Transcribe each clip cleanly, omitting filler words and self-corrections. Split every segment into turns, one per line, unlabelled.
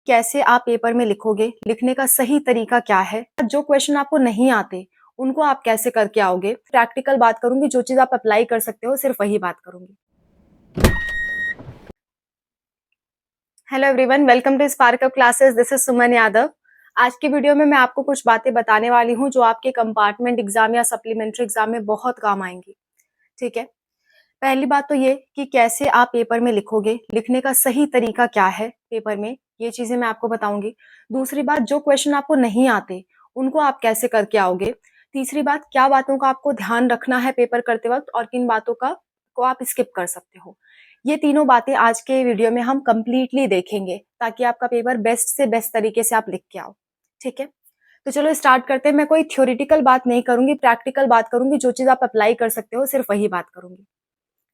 कैसे आप पेपर में लिखोगे, लिखने का सही तरीका क्या है, जो क्वेश्चन आपको नहीं आते उनको आप कैसे करके आओगे। प्रैक्टिकल बात करूंगी, जो चीज आप अप्लाई कर सकते हो सिर्फ वही बात करूंगी। Hello everyone, welcome to Spark Up classes. This is Suman Yadav. आज की वीडियो में मैं आपको कुछ बातें बताने वाली हूँ जो आपके कंपार्टमेंट एग्जाम या सप्लीमेंट्री एग्जाम में बहुत काम आएंगी। ठीक है, पहली बात तो ये कि कैसे आप पेपर में लिखोगे, लिखने का सही तरीका क्या है पेपर में, ये चीजें मैं आपको बताऊंगी। दूसरी बात, जो क्वेश्चन आपको नहीं आते उनको आप कैसे करके आओगे। तीसरी बात, क्या बातों का आपको ध्यान रखना है पेपर करते वक्त और किन बातों का को आप स्किप कर सकते हो। ये तीनों बातें आज के वीडियो में हम कंप्लीटली देखेंगे ताकि आपका पेपर बेस्ट से बेस्ट तरीके से आप लिख के आओ। ठीक है, तो चलो स्टार्ट करते हैं। मैं कोई थ्योरेटिकल बात नहीं करूंगी, प्रैक्टिकल बात करूंगी। जो चीज आप अप्लाई कर सकते हो सिर्फ वही बात करूंगी।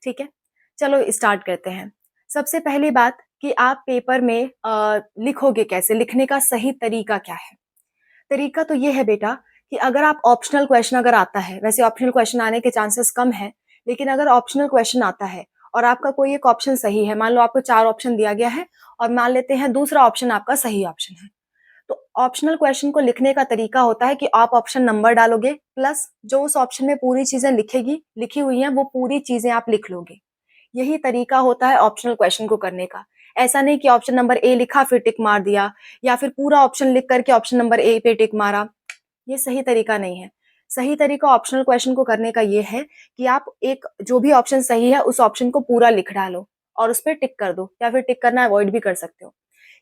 ठीक है, चलो स्टार्ट करते हैं। सबसे पहली बात कि आप पेपर में लिखोगे कैसे, लिखने का सही तरीका क्या है। तरीका तो ये है बेटा कि अगर आप ऑप्शनल क्वेश्चन अगर आता है, वैसे ऑप्शनल क्वेश्चन आने के चांसेस कम है, लेकिन अगर ऑप्शनल क्वेश्चन आता है और आपका कोई एक ऑप्शन सही है, मान लो आपको 4 ऑप्शन दिया गया है और मान लेते हैं दूसरा ऑप्शन आपका सही ऑप्शन है, तो ऑप्शनल क्वेश्चन को लिखने का तरीका होता है कि आप ऑप्शन नंबर डालोगे प्लस जो उस ऑप्शन में पूरी चीजें लिखी हुई हैं वो पूरी चीजें आप लिख लोगे। यही तरीका होता है ऑप्शनल क्वेश्चन को करने का। ऐसा नहीं कि ऑप्शन नंबर ए लिखा फिर टिक मार दिया, या फिर पूरा ऑप्शन लिख करके ऑप्शन नंबर ए पे टिक मारा। ये सही तरीका नहीं है। सही तरीका ऑप्शनल क्वेश्चन को करने का ये है कि आप एक जो भी ऑप्शन सही है उस ऑप्शन को पूरा लिख डालो और उस पर टिक कर दो, या फिर टिक करना अवॉइड भी कर सकते हो।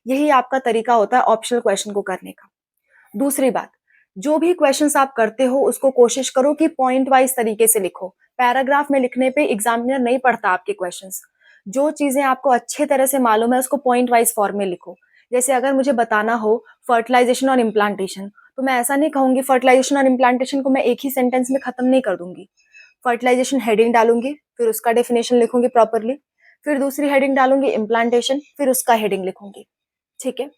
यही आपका तरीका होता है ऑप्शनल क्वेश्चन को करने का। दूसरी बात, जो भी क्वेश्चंस आप करते हो उसको कोशिश करो कि पॉइंट वाइज तरीके से लिखो। पैराग्राफ में लिखने पे एग्जामिनर नहीं पढ़ता आपके क्वेश्चंस। जो चीजें आपको अच्छे तरह से मालूम है उसको पॉइंट वाइज फॉर्म में लिखो। जैसे अगर मुझे बताना हो फर्टिलाइजेशन और इम्प्लांटेशन, तो मैं ऐसा नहीं कहूंगी फर्टिलाइजेशन और इम्प्लांटेशन को मैं एक ही सेंटेंस में खत्म नहीं कर दूंगी। फर्टिलाइजेशन हेडिंग डालूंगी, फिर उसका डेफिनेशन लिखूंगी प्रॉपरली, फिर दूसरी हेडिंग डालूंगी इम्प्लांटेशन, फिर उसका हेडिंग लिखूंगी। ठीक है,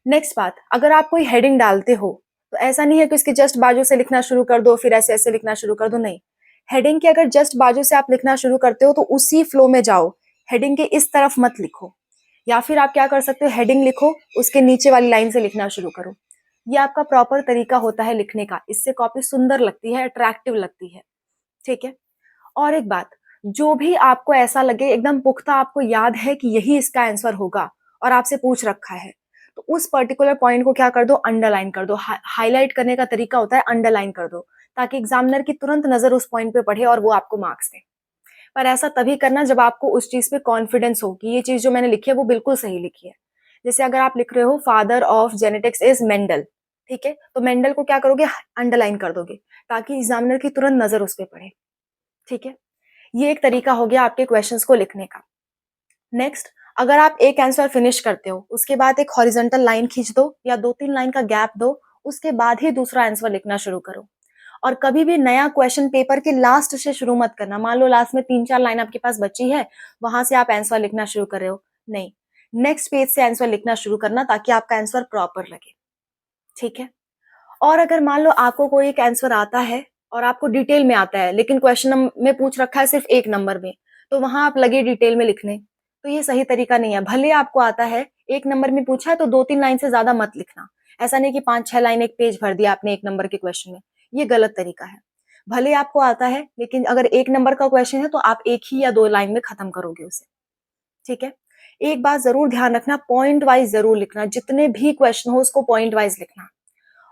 नेक्स्ट बात, अगर आप कोई हेडिंग डालते हो तो ऐसा नहीं है कि उसके जस्ट बाजू से लिखना शुरू कर दो फिर ऐसे ऐसे लिखना शुरू कर दो, नहीं। हेडिंग के अगर जस्ट बाजू से आप लिखना शुरू करते हो तो उसी फ्लो में जाओ, हेडिंग के इस तरफ मत लिखो। या फिर आप क्या कर सकते हो, हेडिंग लिखो उसके नीचे वाली लाइन से लिखना शुरू करो। ये आपका प्रॉपर तरीका होता है लिखने का। इससे कॉपी सुंदर लगती है, अट्रैक्टिव लगती है। ठीक है, और एक बात, जो भी आपको ऐसा लगे एकदम पुख्ता आपको याद है कि यही इसका आंसर होगा और आपसे पूछ रखा है, तो उस पर्टिकुलर पॉइंट को क्या कर दो, अंडरलाइन कर दो। हाईलाइट करने का तरीका होता है अंडरलाइन कर दो, ताकि एग्जामिनर की तुरंत नजर उस पॉइंट पे पड़े और वो आपको मार्क्स दे। पर ऐसा तभी करना जब आपको उस चीज पे कॉन्फिडेंस हो कि ये चीज जो मैंने लिखी है वो बिल्कुल सही लिखी है। जैसे अगर आप लिख रहे हो father of genetics is Mendel, ठीक है, तो मेंडल को क्या करोगे, अंडरलाइन कर दोगे ताकि एग्जामिनर की तुरंत नजर उस पर पड़े। ठीक है, ये एक तरीका हो गया आपके क्वेश्चंस को लिखने का। नेक्स्ट, अगर आप एक आंसर फिनिश करते हो उसके बाद एक हॉरिजॉन्टल लाइन खींच दो या 2-3 लाइन का गैप दो, उसके बाद ही दूसरा आंसर लिखना शुरू करो। और कभी भी नया क्वेश्चन पेपर के लास्ट से शुरू मत करना। मान लो लास्ट में 3-4 लाइन आपके पास बची है, वहां से आप आंसर लिखना शुरू कर रहे हो, नहीं, नेक्स्ट पेज से आंसर लिखना शुरू करना ताकि आपका आंसर प्रॉपर लगे। ठीक है, और अगर मान लो आपको कोई एक आंसर आता है और आपको डिटेल में आता है लेकिन क्वेश्चन में पूछ रखा है सिर्फ एक नंबर में, तो वहां आप लगे डिटेल में लिखने, तो ये सही तरीका नहीं है। भले आपको आता है, एक नंबर में पूछा है तो 2-3 लाइन से ज्यादा मत लिखना। ऐसा नहीं कि 5-6 लाइन एक पेज भर दिया आपने एक नंबर के क्वेश्चन में, ये गलत तरीका है। भले आपको आता है लेकिन अगर एक नंबर का क्वेश्चन है तो आप एक ही या 2 लाइन में खत्म करोगे उसे। ठीक है, एक बात जरूर ध्यान रखना, पॉइंट वाइज जरूर लिखना, जितने भी क्वेश्चन हो उसको पॉइंट वाइज लिखना।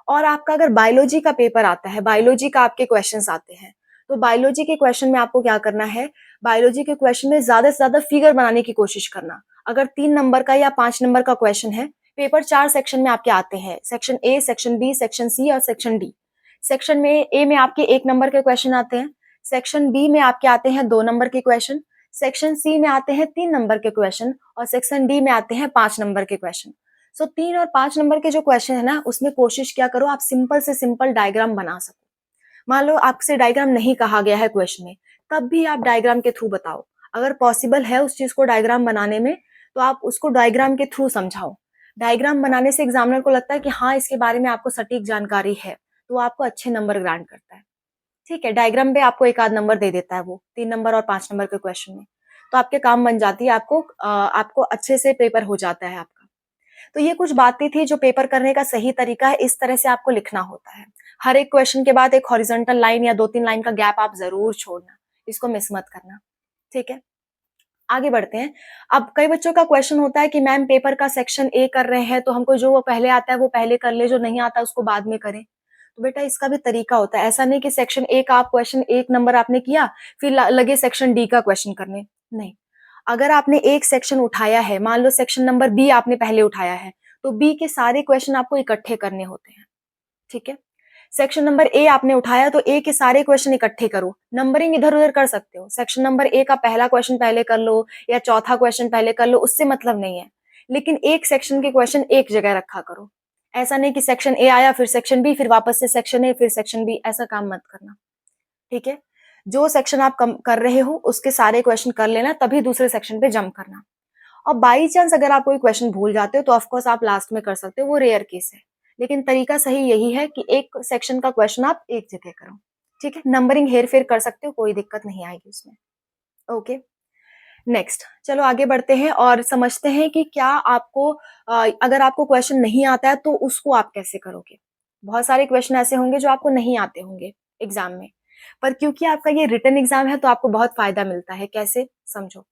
और आपका अगर बायोलॉजी का पेपर आता है, बायोलॉजी का आपके क्वेश्चंस आते हैं, तो बायोलॉजी के क्वेश्चन में आपको क्या करना है, बायोलॉजी के क्वेश्चन में ज्यादा से ज्यादा फिगर बनाने की कोशिश करना। अगर 3 नंबर का या 5 नंबर का क्वेश्चन है, पेपर 4 सेक्शन में आपके आते हैं, section A, section B, section C और सेक्शन डी। सेक्शन में ए में आपके 1 नंबर के क्वेश्चन आते हैं, सेक्शन बी में आपके आते हैं 2 नंबर के क्वेश्चन, सेक्शन सी में आते हैं 3 नंबर के क्वेश्चन और सेक्शन डी में आते हैं 5 नंबर के क्वेश्चन। सो 3 और 5 नंबर के जो क्वेश्चन है ना, उसमें कोशिश क्या करो आप सिंपल से सिंपल डायग्राम बना सको। मान लो आपसे डायग्राम नहीं कहा गया है क्वेश्चन में, तब भी आप डायग्राम के थ्रू बताओ। अगर पॉसिबल है उस चीज को डायग्राम बनाने में, तो आप उसको डायग्राम के थ्रू समझाओ। डायग्राम बनाने से एग्जामिनर को लगता है कि हाँ इसके बारे में आपको सटीक जानकारी है, तो आपको अच्छे नंबर ग्रांट करता है। ठीक है, डायग्राम पे आपको एक आध नंबर दे देता है वो 3 नंबर और 5 नंबर के क्वेश्चन में, तो आपके काम बन जाती है, आपको अच्छे से पेपर हो जाता है आपका। तो ये कुछ बातें थी जो पेपर करने का सही तरीका है, इस तरह से आपको लिखना होता है। हर एक क्वेश्चन के बाद एक हॉरिजॉन्टल लाइन या 2-3 लाइन का गैप आप ज़रूर छोड़ना, इसको मिस मत करना, ठीक है? आगे बढ़ते हैं। अब कई बच्चों का क्वेश्चन होता है कि मैम पेपर का सेक्शन ए कर रहे हैं, तो हमको जो वो पहले आता है वो पहले कर ले, जो नहीं आता उसको बाद में करें। तो बेटा इसका भी तरीका होता है, ऐसा नहीं कि सेक्शन ए का आप क्वेश्चन 1 नंबर आपने किया, फिर लगे सेक्शन डी का क्वेश्चन करने, नहीं। अगर आपने एक सेक्शन उठाया है, मान लो सेक्शन नंबर बी आपने पहले उठाया है, तो बी के सारे क्वेश्चन आपको इकट्ठे करने होते हैं, ठीक है? सेक्शन नंबर ए आपने उठाया तो ए के सारे क्वेश्चन इकट्ठे करो, नंबरिंग इधर-उधर कर सकते हो। सेक्शन नंबर ए का पहला क्वेश्चन पहले कर लो या चौथा क्वेश्चन पहले कर लो, उससे मतलब नहीं है। लेकिन एक सेक्शन के क्वेश्चन एक जगह रखा करो। ऐसा नहीं कि सेक्शन ए आया फिर सेक्शन बी फिर वापस से सेक्शन ए फिर सेक्शन बी, ऐसा काम मत करना, ठीक है? जो सेक्शन आप कर रहे हो उसके सारे क्वेश्चन कर लेना, तभी दूसरे सेक्शन पे जंप करना। और बाई चांस अगर आप कोई क्वेश्चन भूल जाते हो तो ऑफ कोर्स आप लास्ट में कर सकते हो, वो रेयर केस है। लेकिन तरीका सही यही है कि एक सेक्शन का क्वेश्चन आप एक जगह करो, ठीक है? नंबरिंग हेर-फेर कर सकते हो, कोई दिक्कत नहीं आएगी उसमें। ओके, नेक्स्ट चलो आगे बढ़ते हैं और समझते हैं कि क्या आपको अगर आपको क्वेश्चन नहीं आता है तो उसको आप कैसे करोगे? बहुत सारे क्वेश्चन ऐसे होंगे जो आपको नहीं आते होंगे एग्ज़ाम में, पर क्योंकि आपका ये रिटन एग्ज़ाम है तो आपको बहुत फ़ायदा मिलता है। कैसे? समझो।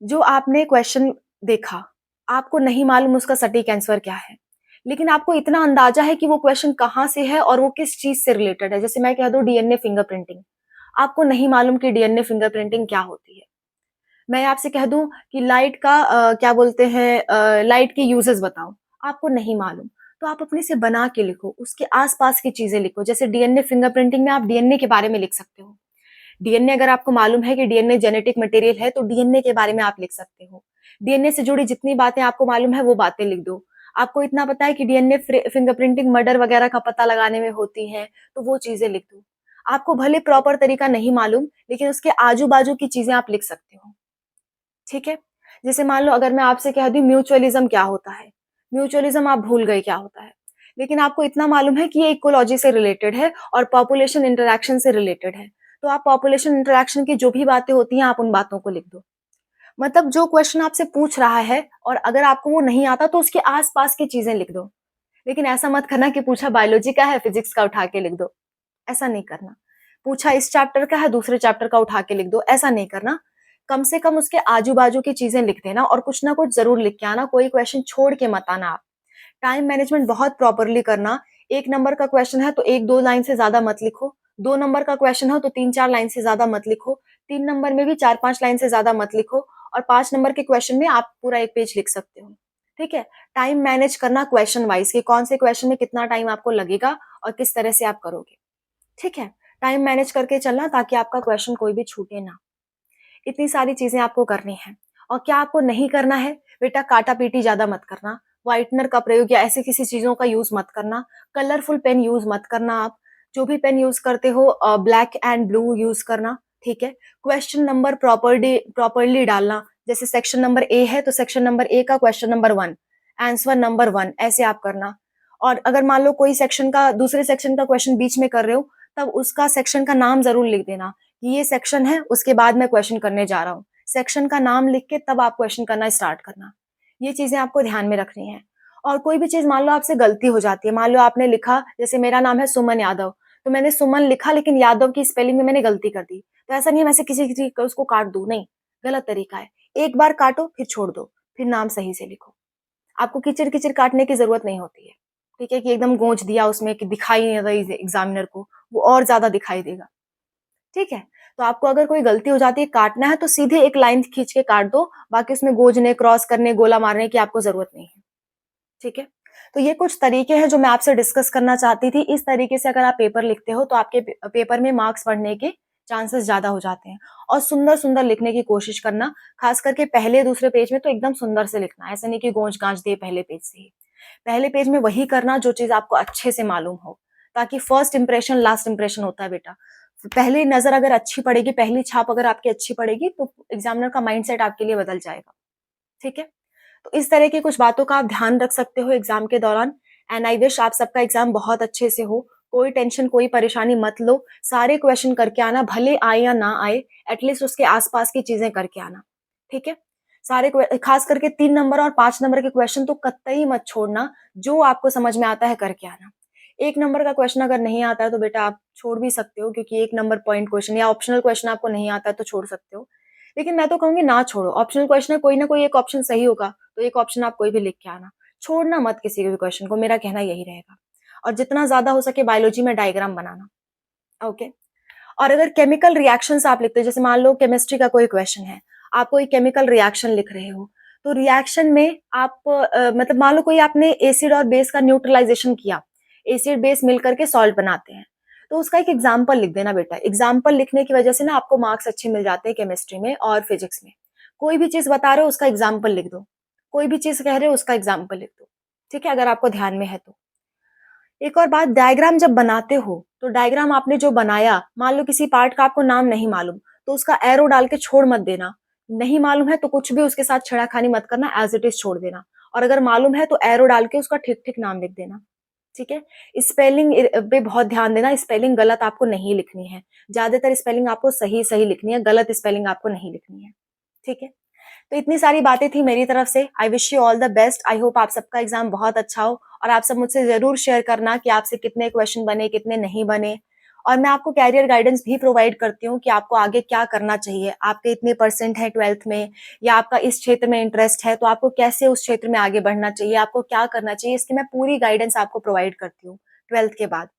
जो आपने क्वेश्चन देखा, आपको नहीं मालूम उसका सटीक आंसर क्या है, लेकिन आपको इतना अंदाज़ा है कि वो क्वेश्चन कहाँ से है और वो किस चीज़ से रिलेटेड है। जैसे मैं कह दूँ डीएनए फिंगरप्रिंटिंग, आपको नहीं मालूम कि डीएनए फिंगरप्रिंटिंग क्या होती है। मैं आपसे कह दूँ कि लाइट का क्या बोलते हैं लाइट के यूजेस बताओ, आपको नहीं मालूम, तो आप अपने से बना के लिखो, उसके आस-पास की चीज़ें लिखो। जैसे डीएनए फिंगरप्रिंटिंग में आप डीएनए के बारे में लिख सकते हो। डीएनए अगर आपको मालूम है कि डीएनए जेनेटिक मटेरियल है, तो डीएनए के बारे में आप लिख सकते हो। डीएनए से जुड़ी जितनी बातें आपको मालूम है, वो बातें लिख दो। आपको इतना पता है कि डीएनए फिंगरप्रिंटिंग मर्डर वगैरह का पता लगाने में होती है, तो वो चीज़ें लिख दो। आपको भले प्रॉपर तरीका नहीं मालूम, लेकिन उसके आजू-बाजू की चीज़ें आप लिख सकते हो, ठीक है? जैसे मान लो अगर मैं आपसे कह दूँ म्यूचुअलिज़्म क्या होता है? म्यूचुअलिज़्म आप भूल गए क्या होता है, लेकिन आपको इतना मालूम है कि ये इकोलॉजी से रिलेटेड है और पॉपुलेशन इंटरैक्शन से रिलेटेड है। तो आप पॉपुलेशन इंटरैक्शन की जो भी बातें होती हैं, आप उन बातों को लिख दो। मतलब जो क्वेश्चन आपसे पूछ रहा है और अगर आपको वो नहीं आता तो उसके आस-पास की चीज़ें लिख दो। लेकिन ऐसा मत करना कि पूछा बायोलॉजी का है, फिज़िक्स का उठा के लिख दो, ऐसा नहीं करना। पूछा इस चैप्टर का है, दूसरे चैप्टर का उठा के लिख दो, ऐसा नहीं करना। कम से कम उसके आजू-बाजू की चीज़ें लिख देना और कुछ ना कुछ ज़रूर लिख के आना, कोई क्वेश्चन छोड़ के मत आना आप। टाइम मैनेजमेंट बहुत प्रॉपरली करना। 1 नंबर का क्वेश्चन है तो 1-2 लाइन से ज़्यादा मत लिखो। 2 नंबर का क्वेश्चन हो तो 3-4 लाइन से ज़्यादा मत लिखो। 3 नंबर में भी 4-5 लाइन से ज़्यादा मत लिखो और 5 नंबर के क्वेश्चन में आप पूरा 1 पेज लिख सकते हो। ठीक है? टाइम मैनेज करना क्वेश्चन वाइज़ कि कौन से क्वेश्चन में कितना टाइम आपको लगेगा और किस तरह से आप करोगे। ठीक है? टाइम मैनेज करके चलना ताकि आपका क्वेश्चन कोई भी छूटे ना। इतनी सारी चीज़ें आपको करनी हैं। और क्या आपको नहीं करना है? बेटा काटा-पीटी ज़्यादा मत करना, व्हाइटनर का प्रयोग या ऐसी किसी चीज़ों का यूज़ मत करना, कलरफुल पेन यूज़ मत करना आप। जो भी पेन यूज़ करते हो ब्लैक एंड ब्लू यूज़ करना, ठीक है? क्वेश्चन नंबर प्रॉपर्ली डालना, जैसे सेक्शन नंबर ए है तो सेक्शन नंबर ए का क्वेश्चन नंबर 1, आंसर नंबर 1 ऐसे आप करना। और अगर मान लो कोई सेक्शन का दूसरे सेक्शन का क्वेश्चन बीच में कर रहे हो, तब उसका सेक्शन का नाम ज़रूर लिख देना। ये सेक्शन है, उसके बाद मैं क्वेश्चन करने जा रहा हूँ। सेक्शन का नाम लिख के तब आप क्वेश्चन करना स्टार्ट करना। ये चीज़ें आपको ध्यान में रखनी है। और कोई भी चीज़ मान लो आपसे गलती हो जाती है, मान लो आपने लिखा जैसे मेरा नाम है सुमन यादव, तो मैंने सुमन लिखा लेकिन यादव की स्पेलिंग में मैंने गलती कर दी। तो ऐसा नहीं है वैसे किसी-किसी को उसको काट दूँ, नहीं, गलत तरीका है। एक बार काटो फिर छोड़ दो, फिर नाम सही से लिखो। आपको किचिर-किचिर काटने की ज़रूरत नहीं होती है। ठीक है? कि एकदम गोंच दिया उसमें कि दिखाई नहीं रही एग्ज़ामिनर को, वो और ज़्यादा दिखाई देगा। ठीक है? तो आपको अगर कोई गलती हो जाती है, काटना है तो सीधे एक लाइन खींच के काट दो, बाकी उसमें गोजने, क्रॉस करने, गोला मारने की आपको ज़रूरत नहीं है। ठीक है? तो ये कुछ तरीके हैं जो मैं आपसे डिस्कस करना चाहती थी। इस तरीके से अगर आप पेपर लिखते हो तो आपके पेपर में मार्क्स बढ़ने के चांसेस ज़्यादा हो जाते हैं। और सुंदर-सुंदर लिखने की कोशिश करना, खास करके पहले दूसरे पेज में तो एकदम सुंदर से लिखना, ऐसा नहीं कि गोंच-गाँच दे पहले पेज से ही। पहले पेज में वही करना जो चीज़ आपको अच्छे से मालूम हो, ताकि फर्स्ट इंप्रेशन लास्ट इंप्रेशन होता है बेटा। पहली नज़र अगर अच्छी पड़ेगी, पहली छाप अगर आपकी अच्छी पड़ेगी तो एग्ज़ामिनर का माइंडसेट आपके लिए बदल जाएगा। ठीक है? तो इस तरह की कुछ बातों का आप ध्यान रख सकते हो एग्ज़ाम के दौरान। एंड आई विश आप सबका एग्ज़ाम बहुत अच्छे से हो। कोई टेंशन, कोई परेशानी मत लो। सारे क्वेश्चन करके आना, भले आए या ना आए, एटलीस्ट उसके आस-पास की चीज़ें करके आना। ठीक है? सारे खास करके 3 नंबर और 5 नंबर के क्वेश्चन तो कतई मत छोड़ना, जो आपको समझ में आता है करके आना। 1 नंबर का क्वेश्चन अगर नहीं आता है तो बेटा आप छोड़ भी सकते हो, क्योंकि 1 नंबर पॉइंट क्वेश्चन या ऑप्शनल क्वेश्चन आपको नहीं आता है तो छोड़ सकते हो। लेकिन मैं तो कहूँगी ना छोड़ो, ऑप्शनल क्वेश्चन है, कोई ना कोई एक ऑप्शन सही होगा, तो एक ऑप्शन आप कोई भी लिख के आना। छोड़ना मत किसी भी क्वेश्चन को, मेरा कहना यही रहेगा। और जितना ज़्यादा हो सके बायोलॉजी में डायग्राम बनाना, ओके? और अगर केमिकल रिएक्शंस आप लिखते हो, जैसे मान लो केमिस्ट्री का कोई क्वेश्चन है, आप कोई केमिकल रिएक्शन लिख रहे हो, तो रिएक्शन में आप मतलब मान लो कोई आपने एसिड और बेस का न्यूट्रलाइजेशन किया, एसिड बेस मिलकर के सॉल्ट बनाते हैं, तो उसका एक एग्जाम्पल लिख देना बेटा। एग्जाम्पल लिखने की वजह से ना आपको मार्क्स अच्छे मिल जाते हैं केमिस्ट्री में और फिजिक्स में। कोई भी चीज बता रहे हो उसका एग्जाम्पल लिख दो, कोई भी चीज कह रहे हो उसका एग्जाम्पल लिख दो, ठीक है, अगर आपको ध्यान में है तो। एक और बात, डायग्राम जब बनाते हो तो डायग्राम आपने जो बनाया, मान लो किसी पार्ट का आपको नाम नहीं मालूम, तो उसका एरो डाल के छोड़ मत देना। नहीं मालूम है तो कुछ भी उसके साथ छेड़ाखानी मत करना, एज इट इज छोड़ देना। और अगर मालूम है तो एरो डाल के उसका ठीक ठीक नाम लिख देना, ठीक है। स्पेलिंग पे बहुत ध्यान देना, स्पेलिंग गलत आपको नहीं लिखनी है। ज्यादातर स्पेलिंग आपको सही सही लिखनी है, गलत स्पेलिंग आपको नहीं लिखनी है, ठीक है। तो इतनी सारी बातें थी मेरी तरफ से। I wish you all the best. I hope आप सबका एग्जाम बहुत अच्छा हो, और आप सब मुझसे जरूर शेयर करना कि आपसे कितने क्वेश्चन बने, कितने नहीं बने। और मैं आपको कैरियर गाइडेंस भी प्रोवाइड करती हूँ कि आपको आगे क्या करना चाहिए। आपके इतने परसेंट है 12th में, या आपका इस क्षेत्र में इंटरेस्ट है, तो आपको कैसे उस क्षेत्र में आगे बढ़ना चाहिए, आपको क्या करना चाहिए, इसकी मैं पूरी गाइडेंस आपको प्रोवाइड करती हूँ 12th के बाद।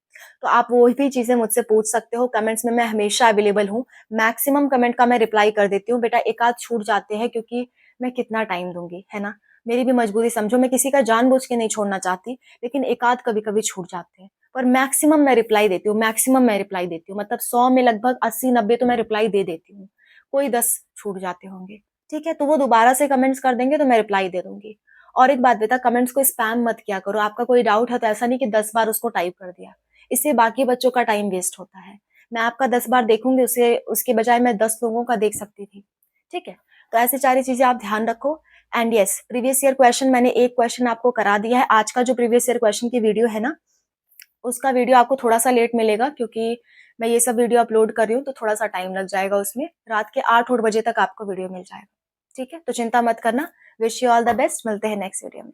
तो आप वो भी चीजें मुझसे पूछ सकते हो कमेंट्स में, मैं हमेशा अवेलेबल हूँ। मैक्सिमम कमेंट का मैं रिप्लाई कर देती हूँ बेटा, एक आध छूट जाते हैं क्योंकि मैं कितना टाइम दूंगी, है ना। मेरी भी मजबूरी समझो, मैं किसी का जानबूझ के नहीं छोड़ना चाहती, लेकिन एक आध कभी कभी छूट जाते हैं। पर मैक्सिमम मैं रिप्लाई देती हूँ, मैक्सिमम मैं रिप्लाई देती हूँ, मतलब 100 में लगभग 80-90 तो मैं रिप्लाई दे देती हूँ। कोई 10 छूट जाते होंगे, ठीक है, तो वो दोबारा से कमेंट्स कर देंगे तो मैं रिप्लाई दे दूंगी। और एक बात बेटा, कमेंट्स को स्पैम मत किया करो। आपका कोई डाउट है तो ऐसा नहीं कि 10 बार उसको टाइप कर दिया, इससे बाकी बच्चों का टाइम वेस्ट होता है। मैं आपका 10 बार देखूंगी, उसे उसके बजाय मैं 10 लोगों का देख सकती थी, ठीक है। तो ऐसी सारी चीजें आप ध्यान रखो। And yes, previous year question मैंने एक क्वेश्चन आपको करा दिया है। आज का जो प्रीवियस ईयर क्वेश्चन की वीडियो है ना, उसका वीडियो आपको थोड़ा सा लेट मिलेगा, क्योंकि मैं ये सब वीडियो अपलोड कर रही हूँ तो थोड़ा सा टाइम लग जाएगा उसमें। रात के 8-8 बजे तक आपको वीडियो मिल जाएगा, ठीक है। तो चिंता मत करना। Wish you all the best, मिलते हैं नेक्स्ट वीडियो में।